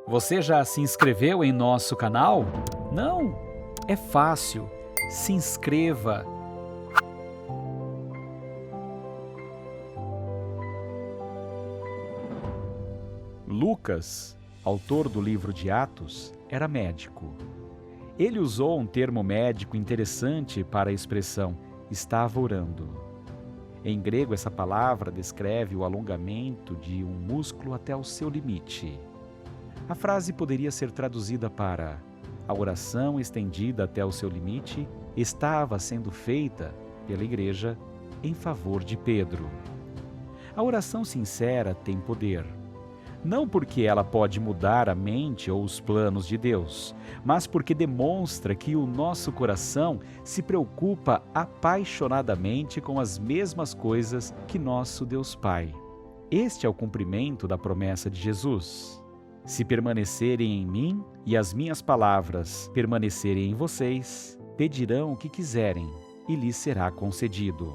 Você já se inscreveu em nosso canal? Não? É fácil. Se inscreva. Lucas, autor do livro de Atos, era médico. Ele usou um termo médico interessante para a expressão "estava orando". Em grego, essa palavra descreve o alongamento de um músculo até o seu limite. A frase poderia ser traduzida para: a oração estendida até o seu limite estava sendo feita pela igreja em favor de Pedro. A oração sincera tem poder. Não porque ela pode mudar a mente ou os planos de Deus, mas porque demonstra que o nosso coração se preocupa apaixonadamente com as mesmas coisas que nosso Deus Pai. Este é o cumprimento da promessa de Jesus. Se permanecerem em mim e as minhas palavras permanecerem em vocês, pedirão o que quiserem e lhes será concedido.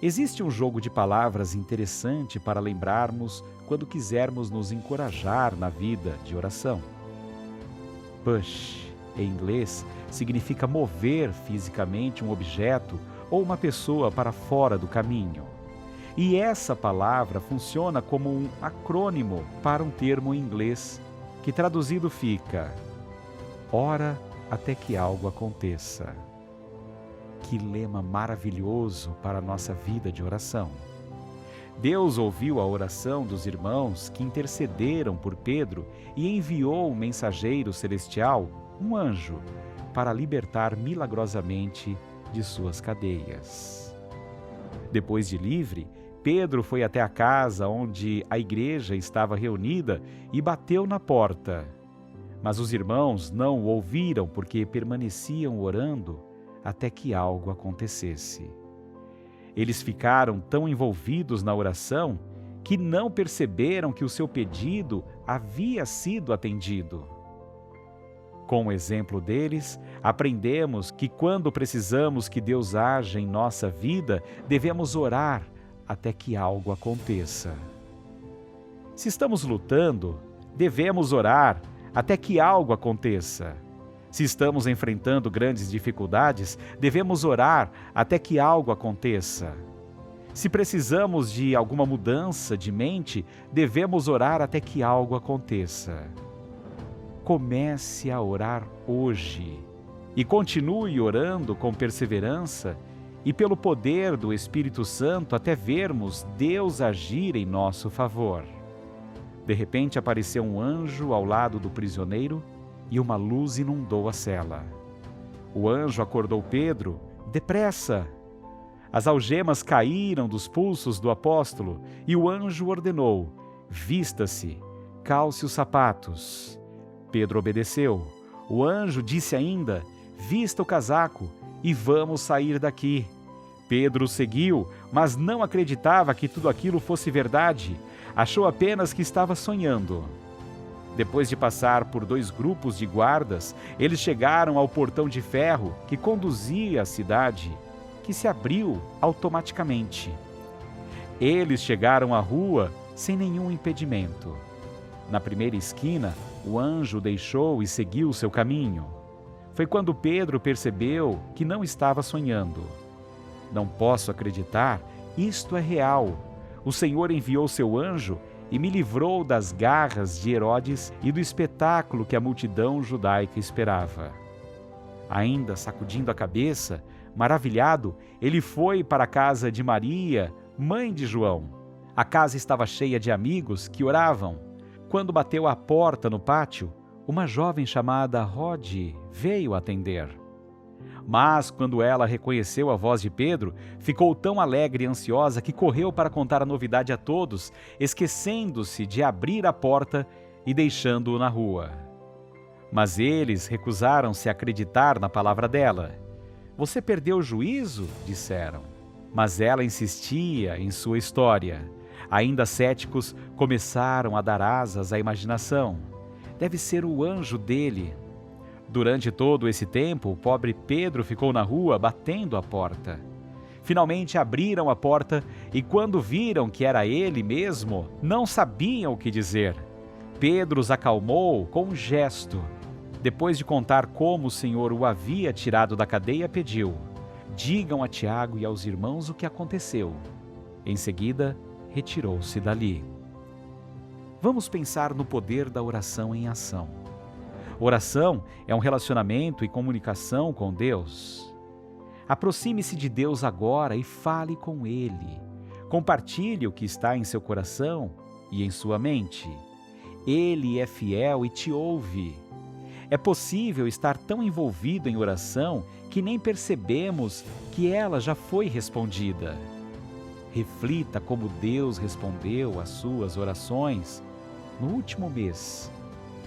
Existe um jogo de palavras interessante para lembrarmos quando quisermos nos encorajar na vida de oração. Push, em inglês, significa mover fisicamente um objeto ou uma pessoa para fora do caminho. E essa palavra funciona como um acrônimo para um termo em inglês, que traduzido fica: ora até que algo aconteça. Que lema maravilhoso para a nossa vida de oração! Deus ouviu a oração dos irmãos que intercederam por Pedro e enviou um mensageiro celestial, um anjo, para libertar milagrosamente de suas cadeias. Depois de livre, Pedro foi até a casa onde a igreja estava reunida e bateu na porta. Mas os irmãos não o ouviram porque permaneciam orando até que algo acontecesse. Eles ficaram tão envolvidos na oração que não perceberam que o seu pedido havia sido atendido. Com o exemplo deles, aprendemos que quando precisamos que Deus haja em nossa vida, devemos orar até que algo aconteça. Se estamos lutando, devemos orar até que algo aconteça. Se estamos enfrentando grandes dificuldades, devemos orar até que algo aconteça. Se precisamos de alguma mudança de mente, devemos orar até que algo aconteça. Comece a orar hoje e continue orando com perseverança e pelo poder do Espírito Santo até vermos Deus agir em nosso favor. De repente apareceu um anjo ao lado do prisioneiro e uma luz inundou a cela. O anjo acordou Pedro: depressa! As algemas caíram dos pulsos do apóstolo e o anjo ordenou: vista-se, calce os sapatos. Pedro obedeceu. O anjo disse ainda: vista o casaco e vamos sair daqui. Pedro seguiu, mas não acreditava que tudo aquilo fosse verdade. Achou apenas que estava sonhando. Depois de passar por 2 grupos de guardas, eles chegaram ao portão de ferro que conduzia à cidade, que se abriu automaticamente. Eles chegaram à rua sem nenhum impedimento. Na primeira esquina, o anjo deixou e seguiu seu caminho. Foi quando Pedro percebeu que não estava sonhando. Não posso acreditar, isto é real. O Senhor enviou seu anjo e me livrou das garras de Herodes e do espetáculo que a multidão judaica esperava. Ainda sacudindo a cabeça, maravilhado, ele foi para a casa de Maria, mãe de João. A casa estava cheia de amigos que oravam. Quando bateu à porta no pátio, uma jovem chamada Rode veio atender. Mas, quando ela reconheceu a voz de Pedro, ficou tão alegre e ansiosa que correu para contar a novidade a todos, esquecendo-se de abrir a porta e deixando-o na rua. Mas eles recusaram-se a acreditar na palavra dela. Você perdeu o juízo? Disseram. Mas ela insistia em sua história. Ainda céticos, começaram a dar asas à imaginação. Deve ser o anjo dele. Durante todo esse tempo, o pobre Pedro ficou na rua batendo a porta. Finalmente abriram a porta e quando viram que era ele mesmo, não sabiam o que dizer. Pedro os acalmou com um gesto. Depois de contar como o Senhor o havia tirado da cadeia, pediu: digam a Tiago e aos irmãos o que aconteceu. Em seguida, retirou-se dali. Vamos pensar no poder da oração em ação. Oração é um relacionamento e comunicação com Deus. Aproxime-se de Deus agora e fale com Ele. Compartilhe o que está em seu coração e em sua mente. Ele é fiel e te ouve. É possível estar tão envolvido em oração que nem percebemos que ela já foi respondida. Reflita como Deus respondeu às suas orações no último mês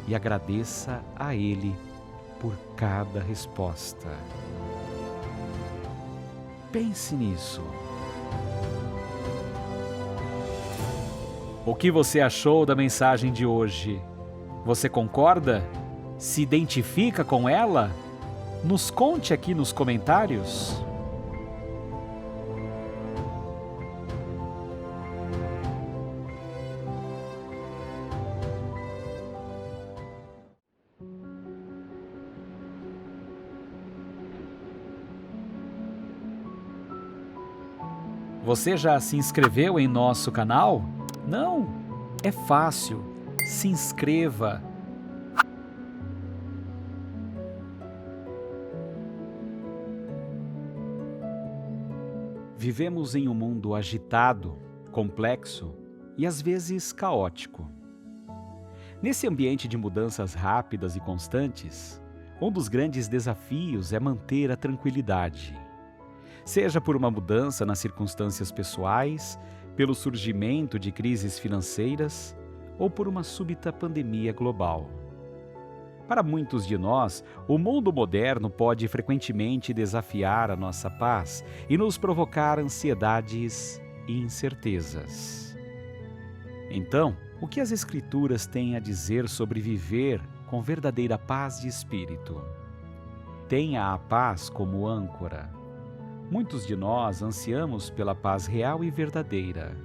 e agradeça a Ele por cada resposta. Pense nisso. O que você achou da mensagem de hoje? Você concorda? Se identifica com ela? Nos conte aqui nos comentários. Você já se inscreveu em nosso canal? Não? É fácil. Se inscreva. Vivemos em um mundo agitado, complexo e às vezes caótico. Nesse ambiente de mudanças rápidas e constantes, um dos grandes desafios é manter a tranquilidade. Seja por uma mudança nas circunstâncias pessoais, pelo surgimento de crises financeiras ou por uma súbita pandemia global. Para muitos de nós, o mundo moderno pode frequentemente desafiar a nossa paz e nos provocar ansiedades e incertezas. Então, o que as Escrituras têm a dizer sobre viver com verdadeira paz de espírito? Tenha a paz como âncora. Muitos de nós ansiamos pela paz real e verdadeira.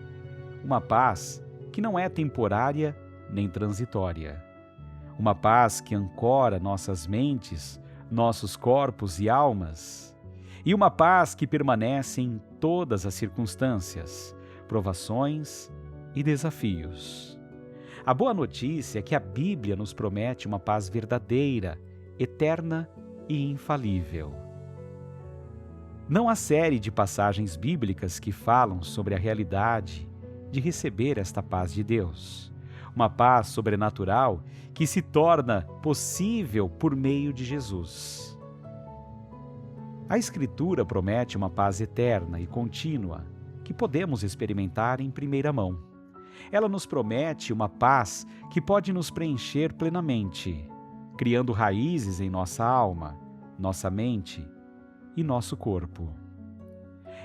Uma paz que não é temporária nem transitória. Uma paz que ancora nossas mentes, nossos corpos e almas. E uma paz que permanece em todas as circunstâncias, provações e desafios. A boa notícia é que a Bíblia nos promete uma paz verdadeira, eterna e infalível. Não há série de passagens bíblicas que falam sobre a realidade de receber esta paz de Deus. Uma paz sobrenatural que se torna possível por meio de Jesus. A Escritura promete uma paz eterna e contínua que podemos experimentar em primeira mão. Ela nos promete uma paz que pode nos preencher plenamente, criando raízes em nossa alma, nossa mente e nosso corpo.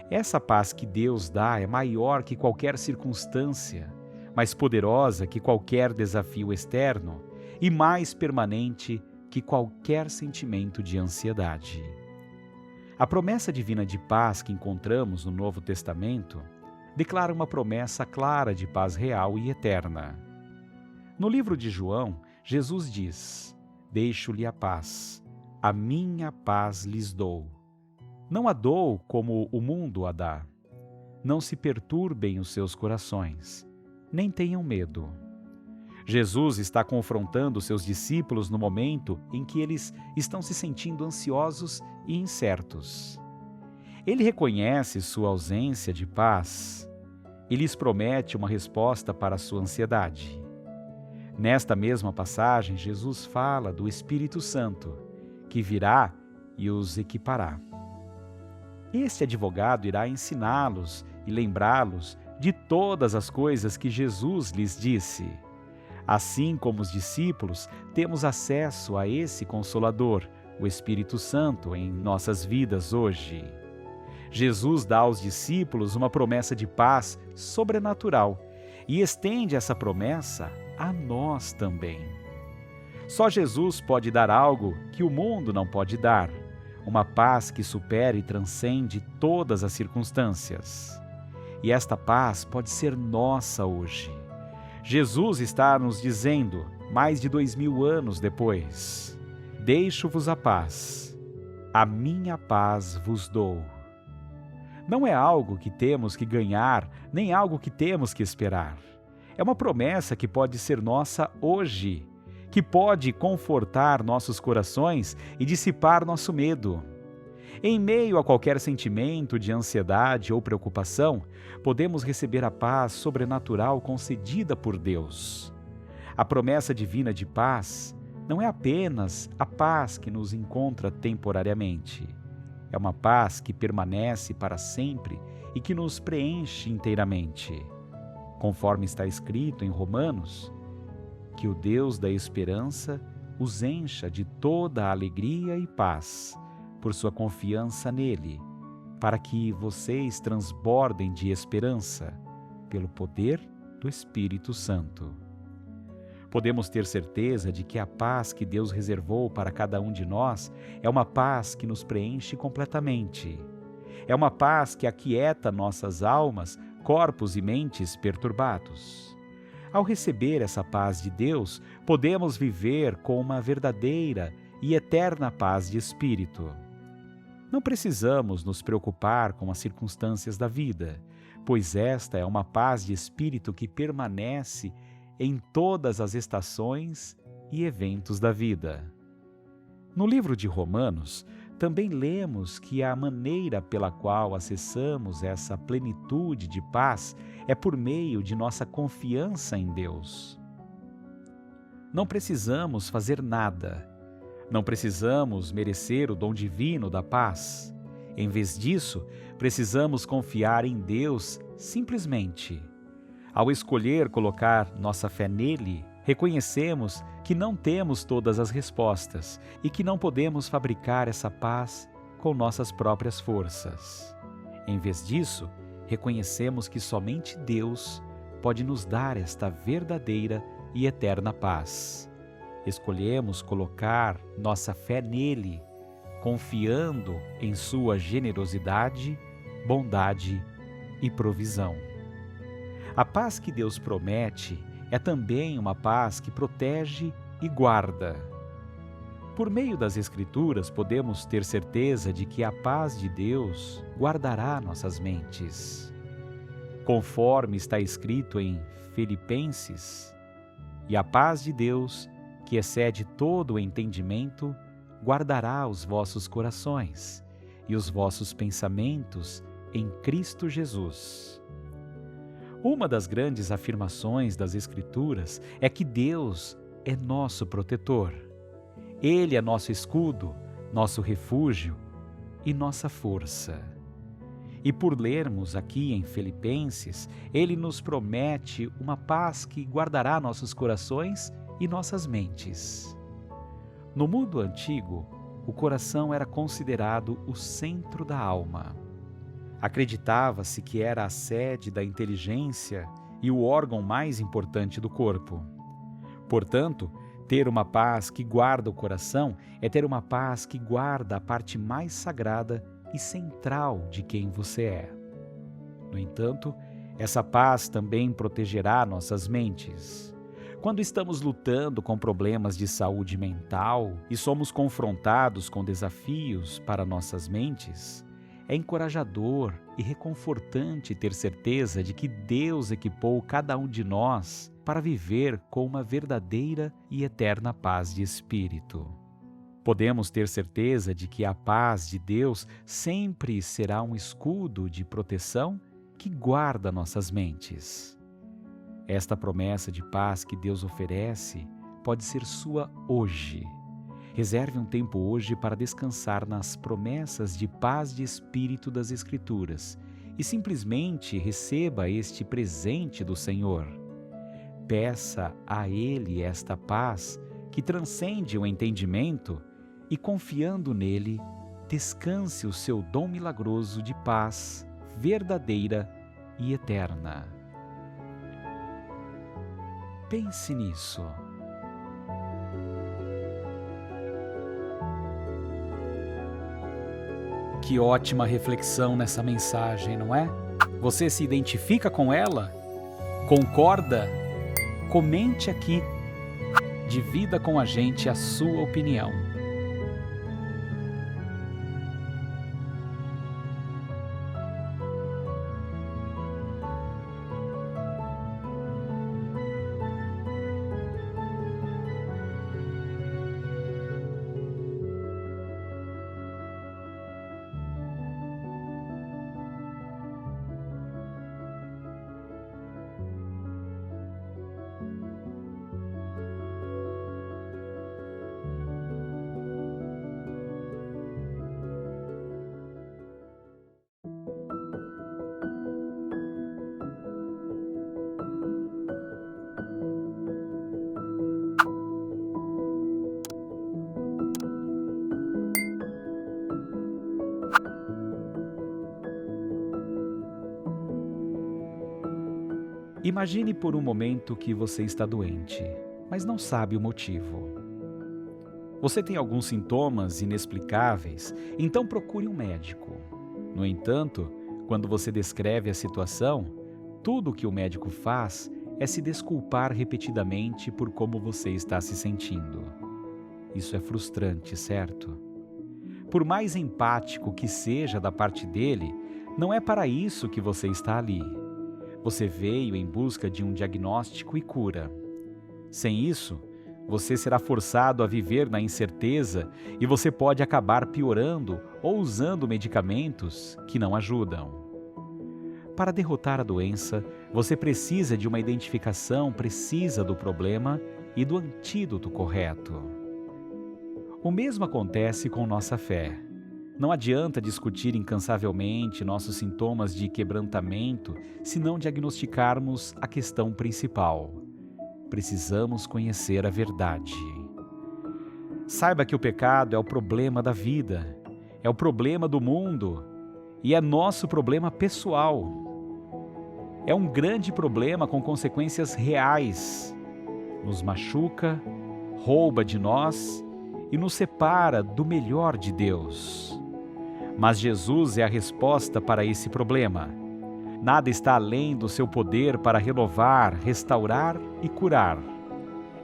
Essa paz que Deus dá é maior que qualquer circunstância, mais poderosa que qualquer desafio externo e mais permanente que qualquer sentimento de ansiedade. A promessa divina de paz que encontramos no Novo Testamento declara uma promessa clara de paz real e eterna. No livro de João, Jesus diz: deixo-lhe a paz, a minha paz lhes dou. Não a dou como o mundo a dá. Não se perturbem os seus corações, nem tenham medo. Jesus está confrontando seus discípulos no momento em que eles estão se sentindo ansiosos e incertos. Ele reconhece sua ausência de paz e lhes promete uma resposta para a sua ansiedade. Nesta mesma passagem, Jesus fala do Espírito Santo, que virá e os equipará. Este advogado irá ensiná-los e lembrá-los de todas as coisas que Jesus lhes disse. Assim como os discípulos, temos acesso a esse Consolador, o Espírito Santo, em nossas vidas hoje. Jesus dá aos discípulos uma promessa de paz sobrenatural e estende essa promessa a nós também. Só Jesus pode dar algo que o mundo não pode dar, uma paz que supera e transcende todas as circunstâncias. E esta paz pode ser nossa hoje. Jesus está nos dizendo mais de 2000 anos depois. Deixo-vos a paz, a minha paz vos dou. Não é algo que temos que ganhar, nem algo que temos que esperar. É uma promessa que pode ser nossa hoje, que pode confortar nossos corações e dissipar nosso medo. Em meio a qualquer sentimento de ansiedade ou preocupação, podemos receber a paz sobrenatural concedida por Deus. A promessa divina de paz não é apenas a paz que nos encontra temporariamente. É uma paz que permanece para sempre e que nos preenche inteiramente. Conforme está escrito em Romanos, que o Deus da esperança os encha de toda a alegria e paz, por sua confiança nele, para que vocês transbordem de esperança, pelo poder do Espírito Santo. Podemos ter certeza de que a paz que Deus reservou para cada um de nós é uma paz que nos preenche completamente. É uma paz que aquieta nossas almas, corpos e mentes perturbados. Ao receber essa paz de Deus, podemos viver com uma verdadeira e eterna paz de espírito. Não precisamos nos preocupar com as circunstâncias da vida, pois esta é uma paz de espírito que permanece em todas as estações e eventos da vida. No livro de Romanos, também lemos que a maneira pela qual acessamos essa plenitude de paz é por meio de nossa confiança em Deus. Não precisamos fazer nada. Não precisamos merecer o dom divino da paz. Em vez disso, precisamos confiar em Deus simplesmente. Ao escolher colocar nossa fé nele, reconhecemos que não temos todas as respostas e que não podemos fabricar essa paz com nossas próprias forças. Em vez disso, reconhecemos que somente Deus pode nos dar esta verdadeira e eterna paz. Escolhemos colocar nossa fé nele, confiando em sua generosidade, bondade e provisão. A paz que Deus promete é também uma paz que protege e guarda. Por meio das Escrituras, podemos ter certeza de que a paz de Deus guardará nossas mentes. Conforme está escrito em Filipenses, e a paz de Deus, que excede todo o entendimento, guardará os vossos corações e os vossos pensamentos em Cristo Jesus. Uma das grandes afirmações das Escrituras é que Deus é nosso protetor. Ele é nosso escudo, nosso refúgio e nossa força. E por lermos aqui em Filipenses, ele nos promete uma paz que guardará nossos corações e nossas mentes. No mundo antigo, o coração era considerado o centro da alma. Acreditava-se que era a sede da inteligência e o órgão mais importante do corpo. Portanto, ter uma paz que guarda o coração é ter uma paz que guarda a parte mais sagrada e central de quem você é. No entanto, essa paz também protegerá nossas mentes. Quando estamos lutando com problemas de saúde mental e somos confrontados com desafios para nossas mentes, é encorajador e reconfortante ter certeza de que Deus equipou cada um de nós para viver com uma verdadeira e eterna paz de espírito. Podemos ter certeza de que a paz de Deus sempre será um escudo de proteção que guarda nossas mentes. Esta promessa de paz que Deus oferece pode ser sua hoje. Reserve um tempo hoje para descansar nas promessas de paz de espírito das Escrituras e simplesmente receba este presente do Senhor. Peça a Ele esta paz que transcende o entendimento e, confiando nele, descanse o seu dom milagroso de paz verdadeira e eterna. Pense nisso. Que ótima reflexão nessa mensagem, não é? Você se identifica com ela? Concorda? Comente aqui. Divida com a gente a sua opinião. Imagine por um momento que você está doente, mas não sabe o motivo. Você tem alguns sintomas inexplicáveis, então procure um médico. No entanto, quando você descreve a situação, tudo o que o médico faz é se desculpar repetidamente por como você está se sentindo. Isso é frustrante, certo? Por mais empático que seja da parte dele, não é para isso que você está ali. Você veio em busca de um diagnóstico e cura. Sem isso, você será forçado a viver na incerteza e você pode acabar piorando ou usando medicamentos que não ajudam. Para derrotar a doença, você precisa de uma identificação precisa do problema e do antídoto correto. O mesmo acontece com nossa fé. Não adianta discutir incansavelmente nossos sintomas de quebrantamento se não diagnosticarmos a questão principal. Precisamos conhecer a verdade. Saiba que o pecado é o problema da vida, é o problema do mundo e é nosso problema pessoal. É um grande problema com consequências reais. Nos machuca, rouba de nós e nos separa do melhor de Deus. Mas Jesus é a resposta para esse problema. Nada está além do seu poder para renovar, restaurar e curar.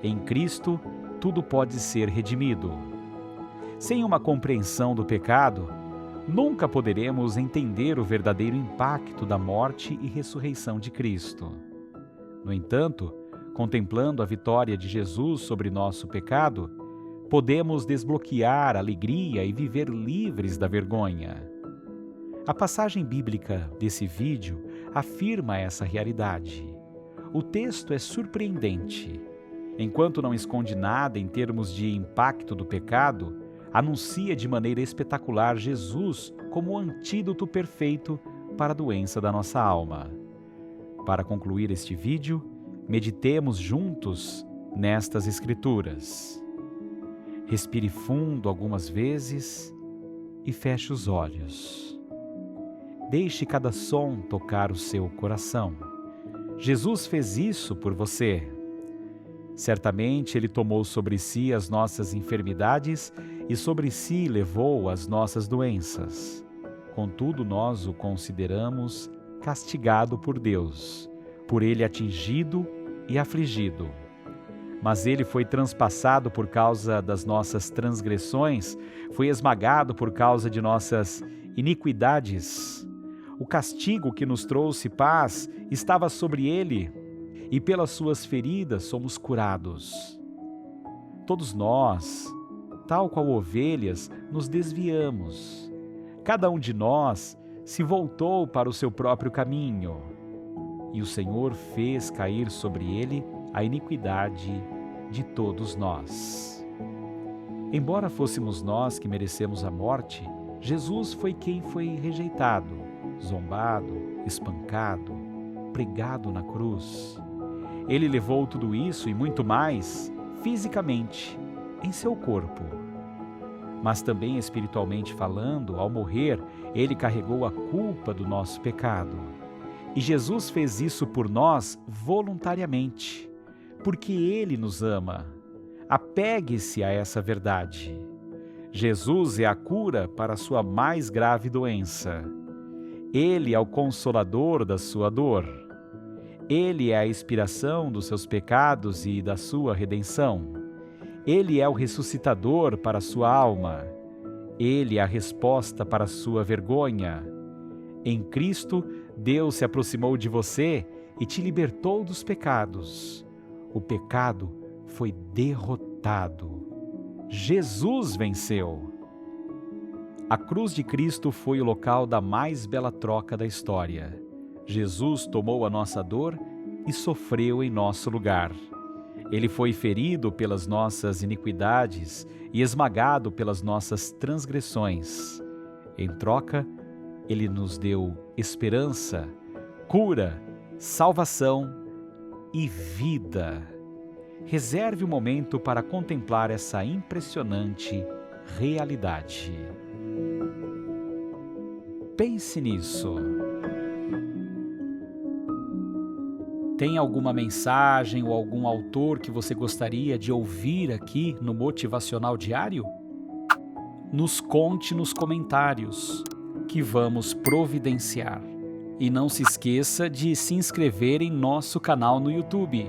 Em Cristo, tudo pode ser redimido. Sem uma compreensão do pecado, nunca poderemos entender o verdadeiro impacto da morte e ressurreição de Cristo. No entanto, contemplando a vitória de Jesus sobre nosso pecado, podemos desbloquear a alegria e viver livres da vergonha. A passagem bíblica desse vídeo afirma essa realidade. O texto é surpreendente. Enquanto não esconde nada em termos de impacto do pecado, anuncia de maneira espetacular Jesus como o antídoto perfeito para a doença da nossa alma. Para concluir este vídeo, meditemos juntos nestas Escrituras. Respire fundo algumas vezes e feche os olhos. Deixe cada som tocar o seu coração. Jesus fez isso por você. Certamente Ele tomou sobre si as nossas enfermidades e sobre si levou as nossas doenças. Contudo, nós o consideramos castigado por Deus, por Ele atingido e afligido. Mas Ele foi transpassado por causa das nossas transgressões, foi esmagado por causa de nossas iniquidades. O castigo que nos trouxe paz estava sobre Ele, e pelas suas feridas somos curados. Todos nós, tal qual ovelhas, nos desviamos. Cada um de nós se voltou para o seu próprio caminho, e o Senhor fez cair sobre Ele a iniquidade de todos nós. Embora fôssemos nós que merecemos a morte, Jesus foi quem foi rejeitado, zombado, espancado, pregado na cruz. Ele levou tudo isso e muito mais, fisicamente, em seu corpo. Mas também espiritualmente falando, ao morrer, Ele carregou a culpa do nosso pecado. E Jesus fez isso por nós voluntariamente, porque Ele nos ama. Apegue-se a essa verdade. Jesus é a cura para a sua mais grave doença. Ele é o consolador da sua dor. Ele é a expiação dos seus pecados e da sua redenção. Ele é o ressuscitador para a sua alma. Ele é a resposta para a sua vergonha. Em Cristo, Deus se aproximou de você e te libertou dos pecados. O pecado foi derrotado. Jesus venceu. A cruz de Cristo foi o local da mais bela troca da história. Jesus tomou a nossa dor e sofreu em nosso lugar. Ele foi ferido pelas nossas iniquidades e esmagado pelas nossas transgressões. Em troca, Ele nos deu esperança, cura, salvação e vida. Reserve um momento para contemplar essa impressionante realidade. Pense nisso. Tem alguma mensagem ou algum autor que você gostaria de ouvir aqui no Motivacional Diário? Nos conte nos comentários, que vamos providenciar. E não se esqueça de se inscrever em nosso canal no YouTube.